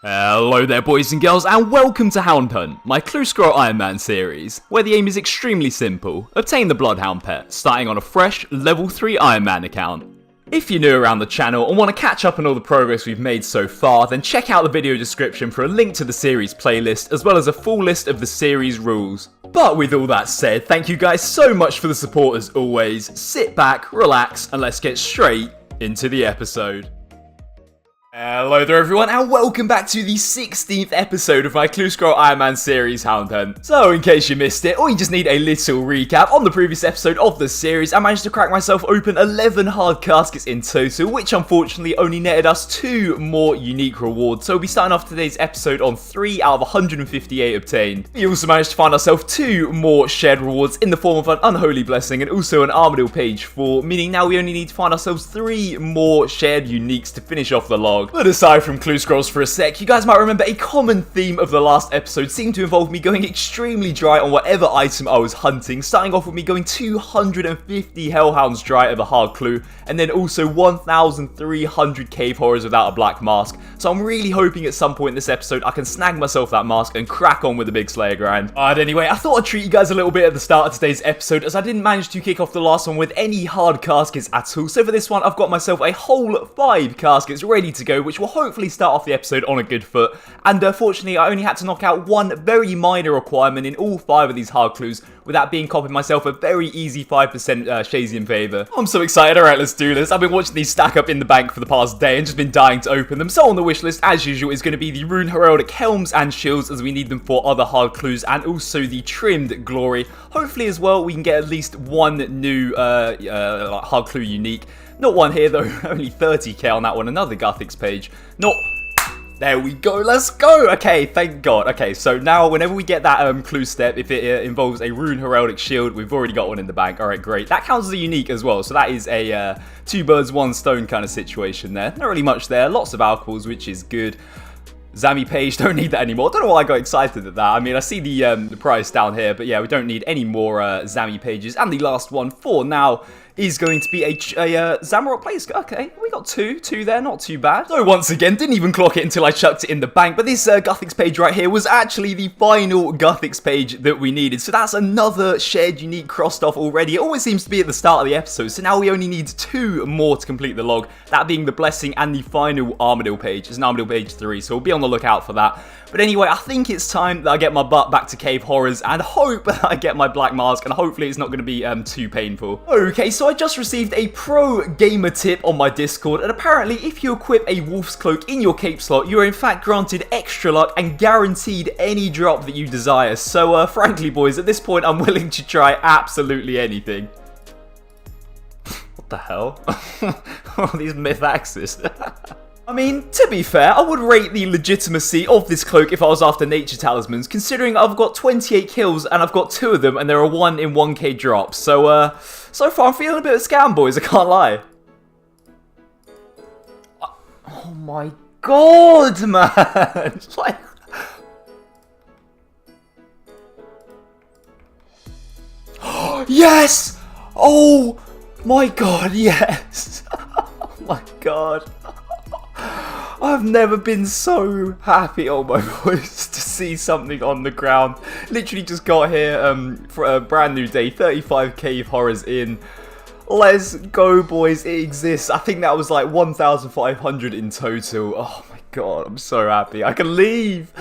Hello there boys and girls, and welcome to Hound Hunt, my Clue Scroll Ironman series, where the aim is extremely simple: obtain the bloodhound pet, starting on a fresh level 3 Ironman account. If you're new around the channel and want to catch up on all the progress we've made so far, then check out the video description for a link to the series playlist, as well as a full list of the series rules. But with all that said, thank you guys so much for the support as always. Sit back, relax, and let's get straight into the episode. Hello there everyone, and welcome back to the 16th episode of my Clue Scroll Ironman series, Hound Hunt. So in case you missed it, or you just need a little recap, on the previous episode of the series, I managed to crack myself open 11 hard caskets in total, which unfortunately only netted us 2 more unique rewards. So we'll be starting off today's episode on 3 out of 158 obtained. We also managed to find ourselves 2 more shared rewards in the form of an unholy blessing and also an Armadillo page 4, meaning now we only need to find ourselves 3 more shared uniques to finish off the log. But aside from clue scrolls for a sec, you guys might remember a common theme of the last episode seemed to involve me going extremely dry on whatever item I was hunting, starting off with me going 250 hellhounds dry of a hard clue, and then also 1,300 cave horrors without a black mask. So I'm really hoping at some point in this episode I can snag myself that mask and crack on with the big Slayer grind. But anyway, I thought I'd treat you guys a little bit at the start of today's episode, as I didn't manage to kick off the last one with any hard caskets at all. So for this one, I've got myself a whole 5 caskets ready to go, which will hopefully start off the episode on a good foot. And fortunately, I only had to knock out one very minor requirement in all 5 of these hard clues, with that being copping myself a very easy 5% Shazian favour. I'm so excited. Alright, let's do this. I've been watching these stack up in the bank for the past day and just been dying to open them. So on the wish list, as usual, is going to be the Rune Heraldic Helms and Shields, as we need them for other hard clues, and also the Trimmed Glory. Hopefully as well, we can get at least one new hard clue unique. Not one here though, only 30k on that one, another Gothics page. There we go, let's go! Okay, thank God. Okay, so now whenever we get that clue step, if it involves a Rune Heraldic Shield, we've already got one in the bank. Alright, great. That counts as a unique as well, so that is a 2 birds, 1 stone kind of situation there. Not really much there, lots of alcohols, which is good. Zami page, don't need that anymore. Don't know why I got excited at that. I mean, I see the price down here, but yeah, we don't need any more Zami pages. And the last one for now is going to be a Zamarot place. Okay, we got 2 there, not too bad. So once again, didn't even clock it until I chucked it in the bank, but this Gothics page right here was actually the final Gothics page that we needed. So that's another shared unique crossed off already. It always seems to be at the start of the episode, so now we only need 2 more to complete the log, that being the blessing and the final Armadillo page. It's an Armadillo page 3, so we'll be on the lookout for that. But anyway, I think it's time that I get my butt back to cave horrors and hope that I get my black mask, and hopefully it's not going to be too painful. Okay, so I just received a pro gamer tip on my Discord, and apparently if you equip a wolf's cloak in your cape slot, you are in fact granted extra luck and guaranteed any drop that you desire. So frankly boys, at this point I'm willing to try absolutely anything. What the hell? Oh, these myth axes. I mean, to be fair, I would rate the legitimacy of this cloak if I was after nature talismans, considering I've got 28 kills and I've got 2 of them and there are 1 in 1k drops. So, so far I'm feeling a bit of a scam, boys, I can't lie. Oh my god, man! Like... Yes! Oh my god, yes! Oh my god. I've never been so happy, oh my voice, to see something on the ground. Literally just got here for a brand new day, 35 cave horrors in. Let's go, boys, it exists. I think that was like 1,500 in total. Oh my god, I'm so happy. I can leave.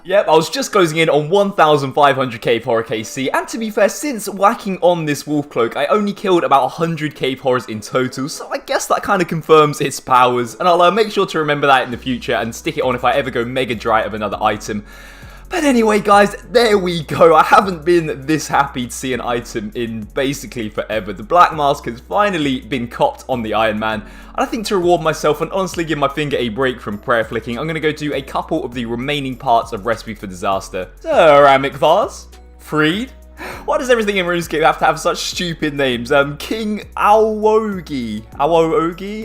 Yep, I was just closing in on 1,500 cave horror KC, and to be fair, since whacking on this wolf cloak, I only killed about 100 cave horrors in total, so I guess that kind of confirms its powers, and I'll make sure to remember that in the future and stick it on if I ever go mega dry of another item. But anyway, guys, there we go. I haven't been this happy to see an item in basically forever. The black mask has finally been copped on the Ironman. And I think to reward myself and honestly give my finger a break from prayer flicking, I'm going to go do a couple of the remaining parts of Recipe for Disaster. Ceramic Vase. Freed. Why does everything in RuneScape have to have such stupid names? King Awogi?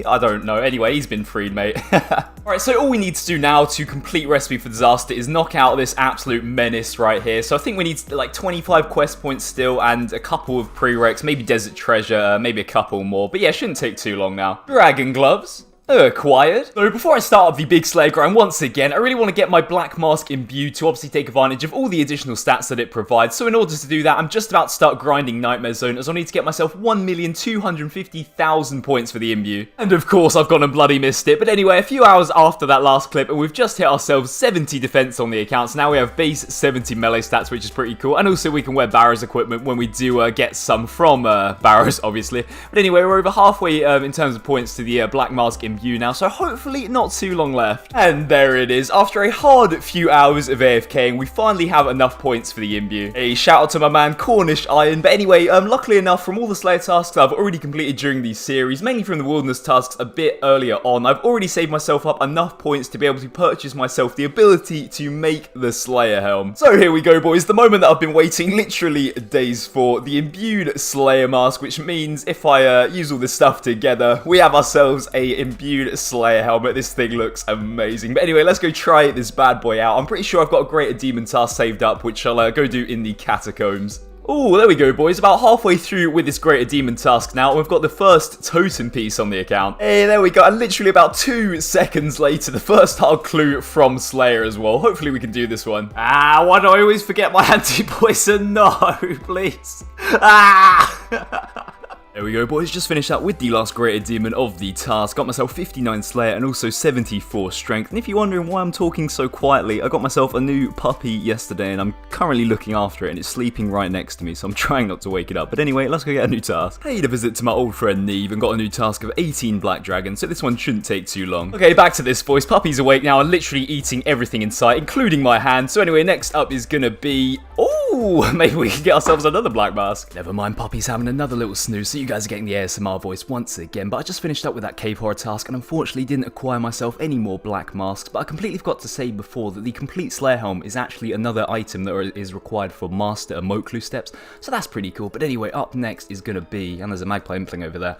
I don't know. Anyway, he's been freed, mate. Alright, so all we need to do now to complete Recipe for Disaster is knock out this absolute menace right here. So I think we need like 25 quest points still and a couple of prereqs, maybe Desert Treasure, maybe a couple more. But yeah, shouldn't take too long now. Dragon Gloves. acquired. So before I start up the big Slayer grind once again, I really want to get my Black Mask imbued to obviously take advantage of all the additional stats that it provides. So in order to do that, I'm just about to start grinding Nightmare Zone, as I need to get myself 1,250,000 points for the imbue. And of course, I've gone and bloody missed it. But anyway, a few hours after that last clip, and we've just hit ourselves 70 defense on the account. So now we have base 70 melee stats, which is pretty cool. And also we can wear Barrows equipment when we do get some from Barrows, obviously. But anyway, we're over halfway in terms of points to the Black Mask imbue now, so hopefully not too long left. And there it is. After a hard few hours of AFKing, we finally have enough points for the imbue. A shout out to my man Cornish Iron. But anyway, luckily enough, from all the Slayer tasks I've already completed during these series, mainly from the Wilderness tasks a bit earlier on, I've already saved myself up enough points to be able to purchase myself the ability to make the Slayer helm. So here we go, boys. The moment that I've been waiting literally days for, the imbued Slayer mask, which means if I use all this stuff together, we have ourselves a imbued Slayer helmet. This thing looks amazing. But anyway, let's go try this bad boy out. I'm pretty sure I've got a Greater Demon task saved up, which I'll go do in the catacombs. Oh, there we go, boys. About halfway through with this Greater Demon task now, and we've got the first totem piece on the account. Hey, there we go. And literally about 2 seconds later, the first hard clue from Slayer as well. Hopefully we can do this one. Ah, why do I always forget my anti-poison? No, please. Ah! There we go, boys. Just finished up with the last Greater Demon of the task. Got myself 59 Slayer and also 74 Strength. And if you're wondering why I'm talking so quietly, I got myself a new puppy yesterday and I'm currently looking after it and it's sleeping right next to me, so I'm trying not to wake it up. But anyway, let's go get a new task. Paid a visit to my old friend Neve and got a new task of 18 Black Dragons, so this one shouldn't take too long. Okay, back to this, boys. Puppy's awake now and literally eating everything in sight, including my hand. So anyway, next up is gonna be... Oh, maybe we can get ourselves another Black Mask. Never mind, Puppy's having another little snooze, so you guys are getting the ASMR voice once again. But I just finished up with that Cave Horror task and unfortunately didn't acquire myself any more Black Masks. But I completely forgot to say before that the complete Slayer helm is actually another item that is required for Master and Moklu steps. So that's pretty cool. But anyway, up next is going to be... And there's a Magpie Impling over there.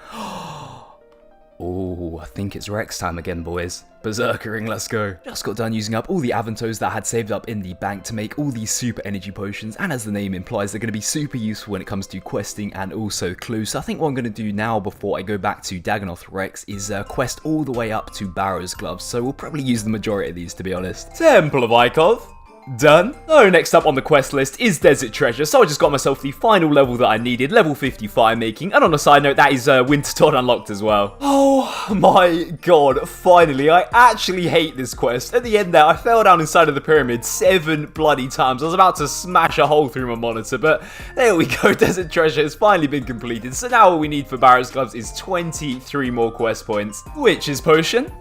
Oh, I think it's Rex time again, boys. Berserkering, let's go. Just got done using up all the Aventos that I had saved up in the bank to make all these super energy potions, and as the name implies, they're going to be super useful when it comes to questing and also clues. So I think what I'm going to do now before I go back to Dagannoth Rex is quest all the way up to Barrows gloves, so we'll probably use the majority of these, to be honest. Temple of Ikov. Done. So next up on the quest list is Desert Treasure, so I just got myself the final level that I needed, level 50 fire making, and on a side note, that is Winter Dawn unlocked as well. Oh my god, finally. I actually hate this quest. At the end there, I fell down inside of the pyramid 7 bloody times. I was about to smash a hole through my monitor, but there we go. Desert Treasure has finally been completed, so now all we need for Barrows gloves is 23 more quest points. Witch's Potion.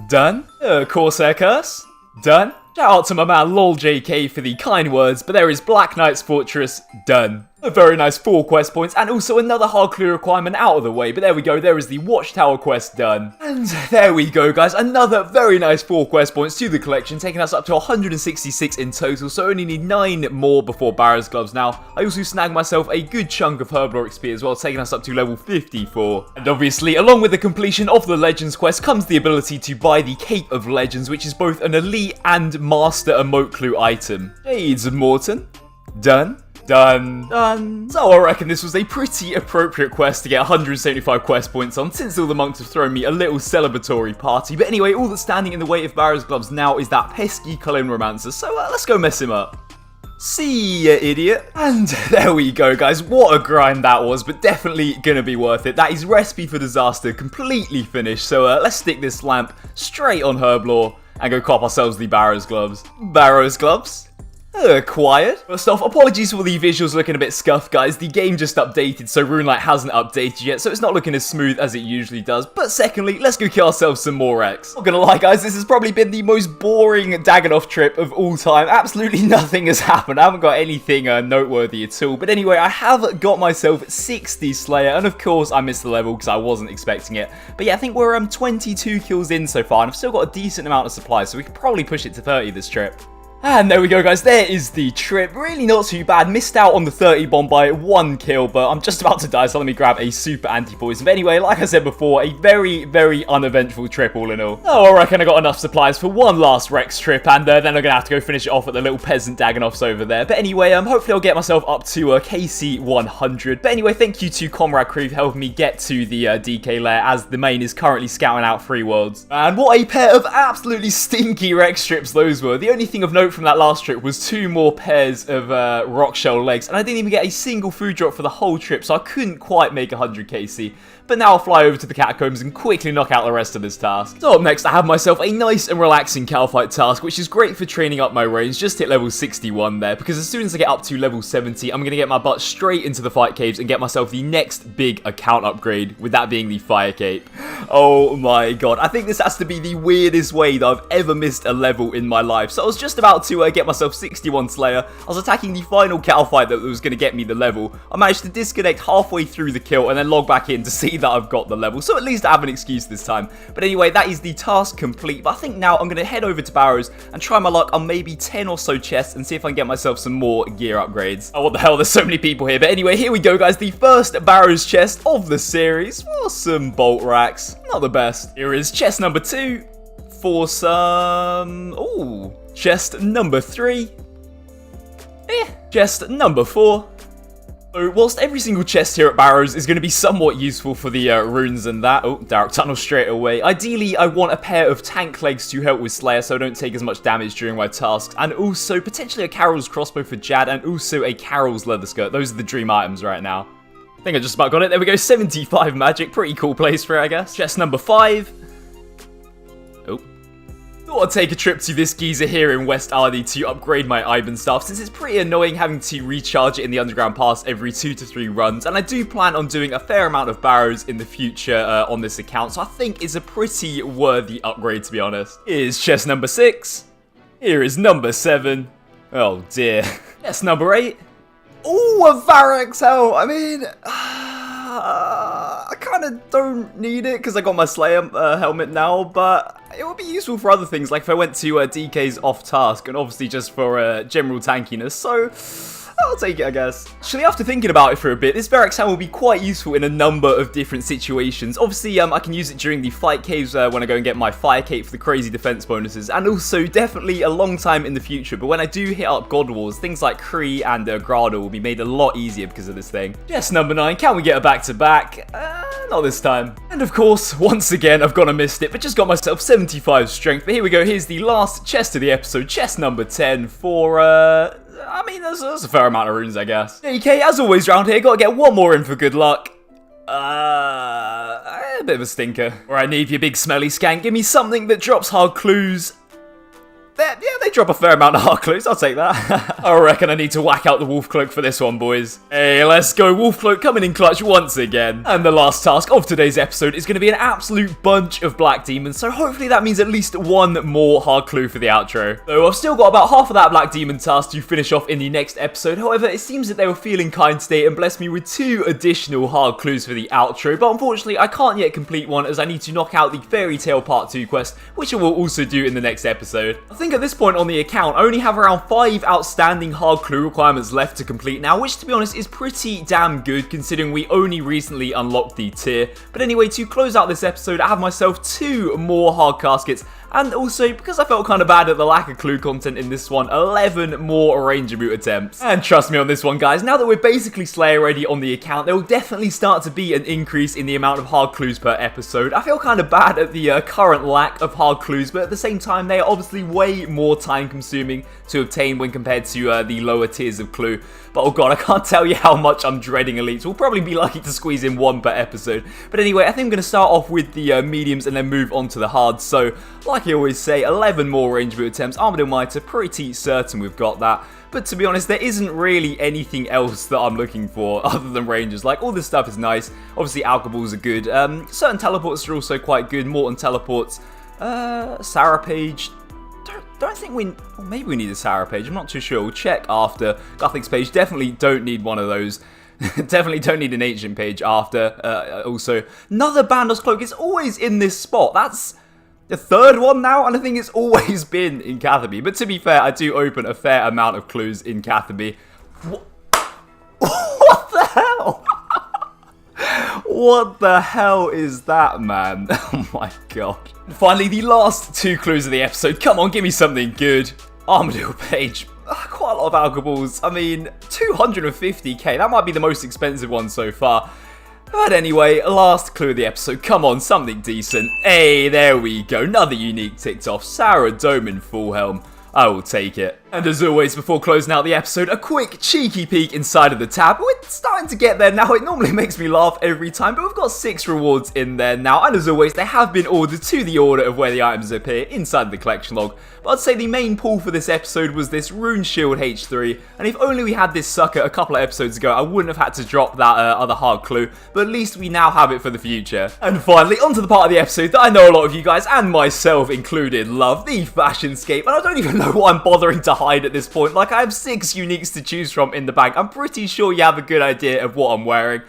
Done. Corsair Curse. Done. Shout out to my man LolJK for the kind words, but there is Black Knight's Fortress. Done. A very nice 4 quest points, and also another hard clue requirement out of the way, but there we go, there is the Watchtower quest done. And there we go, guys, another very nice 4 quest points to the collection, taking us up to 166 in total, so only need 9 more before Barrows gloves now. I also snagged myself a good chunk of Herblore XP as well, taking us up to level 54. And obviously, along with the completion of the Legends quest comes the ability to buy the Cape of Legends, which is both an elite and master Moklu item. Shades of Morton. Done. Done. So I reckon this was a pretty appropriate quest to get 175 quest points on, since all the monks have thrown me a little celebratory party. But anyway, all that's standing in the way of Barrows gloves now is that pesky Cullen Romancer, so let's go mess him up. See ya, idiot. And there we go, guys. What a grind that was, but definitely gonna be worth it. That is Recipe for Disaster completely finished, so let's stick this lamp straight on Herblore and go cop ourselves the Barrows gloves. Barrows gloves. Acquired. First off, apologies for the visuals looking a bit scuffed, guys. The game just updated, so RuneLite hasn't updated yet, so it's not looking as smooth as it usually does. But secondly, let's go kill ourselves some more X. Not gonna lie, guys, this has probably been the most boring Dagannoth trip of all time. Absolutely nothing has happened. I haven't got anything noteworthy at all. But anyway, I have got myself 60 Slayer, and of course, I missed the level because I wasn't expecting it. But yeah, I think we're 22 kills in so far, and I've still got a decent amount of supplies, so we could probably push it to 30 this trip. And there we go, guys. There is the trip. Really not too bad. Missed out on the 30 bomb by 1 kill, but I'm just about to die, so let me grab a super anti-poison. But anyway, like I said before, a very, very uneventful trip all in all. Oh, I reckon I got enough supplies for one last Rex trip, and then I'm going to have to go finish it off at the little peasant Dagannoths over there. But anyway, hopefully I'll get myself up to KC 100. But anyway, thank you to Comrade Crew for helping me get to the DK lair, as the main is currently scouting out 3 worlds. And what a pair of absolutely stinky Rex strips those were. The only thing of note from that last trip was 2 more pairs of rock shell legs, and I didn't even get a single food drop for the whole trip, so I couldn't quite make 100 KC. But now I'll fly over to the catacombs and quickly knock out the rest of this task. So up next, I have myself a nice and relaxing cow fight task, which is great for training up my range. Just hit level 61 there, because as soon as I get up to level 70, I'm going to get my butt straight into the fight caves and get myself the next big account upgrade, with that being the fire cape. Oh my god, I think this has to be the weirdest way that I've ever missed a level in my life. So I was just about to get myself 61 Slayer. I was attacking the final cow fight that was going to get me the level. I managed to disconnect halfway through the kill and then log back in to see that I've got the level, so at least I have an excuse this time. But anyway, that is the task complete. But I think now I'm going to head over to Barrows and try my luck on maybe 10 or so chests and see if I can get myself some more gear upgrades. Oh, what the hell, there's so many people here. But anyway, here we go, guys. The first Barrows chest of the series for some bolt racks. Not the best. Here is chest number 2 for some... ooh. Chest number 3. Chest number 4. So, whilst every single chest here at Barrows is going to be somewhat useful for the runes and that... oh, Dark Tunnel straight away. Ideally, I want a pair of tank legs to help with Slayer so I don't take as much damage during my tasks. And also, potentially a Carol's crossbow for Jad, and also a Carol's leather skirt. Those are the dream items right now. I think I just about got it. There we go, 75 magic. Pretty cool place for it, I guess. Chest number 5. Oh. Thought I'd take a trip to this geezer here in West Ardy to upgrade my Ivan staff, since it's pretty annoying having to recharge it in the underground pass every 2 to 3 runs, and I do plan on doing a fair amount of Barrows in the future on this account, so I think it's a pretty worthy upgrade, to be honest. Here's chest number 6. Here is number 7. Oh dear. Chest number 8. Oh, a Varix helm! I mean... I kind of don't need it because I got my Slayer helmet now, but it would be useful for other things, like if I went to DK's off task, and obviously just for general tankiness, so I'll take it, I guess. Actually, after thinking about it for a bit, this Varix helm will be quite useful in a number of different situations. Obviously, I can use it during the fight caves when I go and get my fire cape for the crazy defense bonuses, and also definitely a long time in the future. But when I do hit up God Wars, things like Kree and Grado will be made a lot easier because of this thing. Yes, number 9. Can we get a back-to-back? Not this time. And of course, once again, I've gone and missed it, but just got myself 75 strength. But here we go. Here's the last chest of the episode, chest number 10 for, I mean, there's a fair amount of runes, I guess. Okay, as always round here, gotta get one more in for good luck. A bit of a stinker. Alright, Neve, you big smelly skank, give me something that drops hard clues. Yeah, they drop a fair amount of hard clues, I'll take that. I reckon I need to whack out the wolf cloak for this one, boys. Hey, let's go, wolf cloak coming in clutch once again. And the last task of today's episode is going to be an absolute bunch of black demons, so hopefully that means at least one more hard clue for the outro. So I've still got about half of that black demon task to finish off in the next episode. However, it seems that they were feeling kind today and blessed me with 2 additional hard clues for the outro, but unfortunately I can't yet complete one as I need to knock out the Fairy Tale Part 2 quest, which I will also do in the next episode. I think at this point on the account, I only have around 5 outstanding hard clue requirements left to complete now, which to be honest is pretty damn good considering we only recently unlocked the tier. But anyway, to close out this episode, I have myself 2 more hard caskets, and also, because I felt kind of bad at the lack of clue content in this one, 11 more Ranger Boot attempts. And trust me on this one, guys, now that we're basically Slayer ready on the account, there will definitely start to be an increase in the amount of hard clues per episode. I feel kind of bad at the current lack of hard clues, but at the same time, they are obviously way more time consuming to obtain when compared to the lower tiers of clue. But oh god, I can't tell you how much I'm dreading elites. We'll probably be lucky to squeeze in 1 per episode. But anyway, I think I'm going to start off with the mediums and then move on to the hards. So, like I always say, 11 more Ranger Boot attempts. Armored and Mitre, pretty certain we've got that. But to be honest, there isn't really anything else that I'm looking for other than Rangers. Like, all this stuff is nice. Obviously, alcohols are good. Certain teleports are also quite good. Morton teleports. Sarah Page. Don't think we... Well, maybe we need a Sarah page. I'm not too sure. We'll check after. Gothic's page. Definitely don't need one of those. Definitely don't need an ancient page after. Also, another Bandos cloak is always in this spot. That's the third one now, and I think it's always been in Catherby. But to be fair, I do open a fair amount of clues in Catherby. What the hell? What the hell is that, man? Oh my god. Finally, the last 2 clues of the episode. Come on, give me something good. Armadillo page. Quite a lot of alcohols. I mean, 250k. That might be the most expensive one so far. But anyway, last clue of the episode. Come on, something decent. Hey, there we go. Another unique ticked off. Sarah Dome in full helm. I will take it. And as always, before closing out the episode, a quick cheeky peek inside of the tab. We're starting to get there now. It normally makes me laugh every time, but we've got 6 rewards in there now. And as always, they have been ordered to the order of where the items appear inside the collection log. But I'd say the main pull for this episode was this Rune Shield H3. And if only we had this sucker a couple of episodes ago, I wouldn't have had to drop that other hard clue. But at least we now have it for the future. And finally, onto the part of the episode that I know a lot of you guys, and myself included, love, the Fashionscape. And I don't even know what I'm bothering to hide at this point. Like, I have 6 uniques to choose from in the bag. I'm pretty sure you have a good idea of what I'm wearing.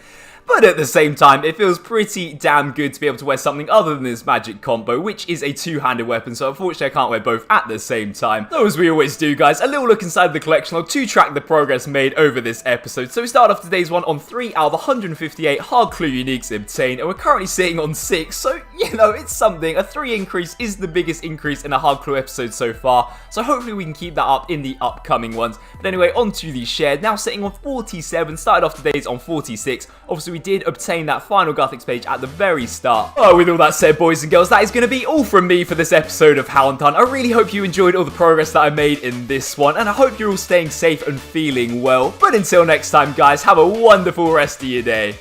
But at the same time, it feels pretty damn good to be able to wear something other than this magic combo, which is a 2-handed weapon, so unfortunately I can't wear both at the same time. So as we always do, guys, a little look inside the collection log to track the progress made over this episode. So we start off today's one on 3 out of 158 hard clue uniques obtained, and we're currently sitting on 6, so, you know, it's something. A 3 increase is the biggest increase in a hard clue episode so far, so hopefully we can keep that up in the upcoming ones. But anyway, on to the shared, now sitting on 47, started off today's on 46. Obviously we did obtain that final Gothics page at the very start. Oh, with all that said, boys and girls, that is going to be all from me for this episode of Hound Hunt. I really hope you enjoyed all the progress that I made in this one, and I hope you're all staying safe and feeling well. But until next time, guys, have a wonderful rest of your day.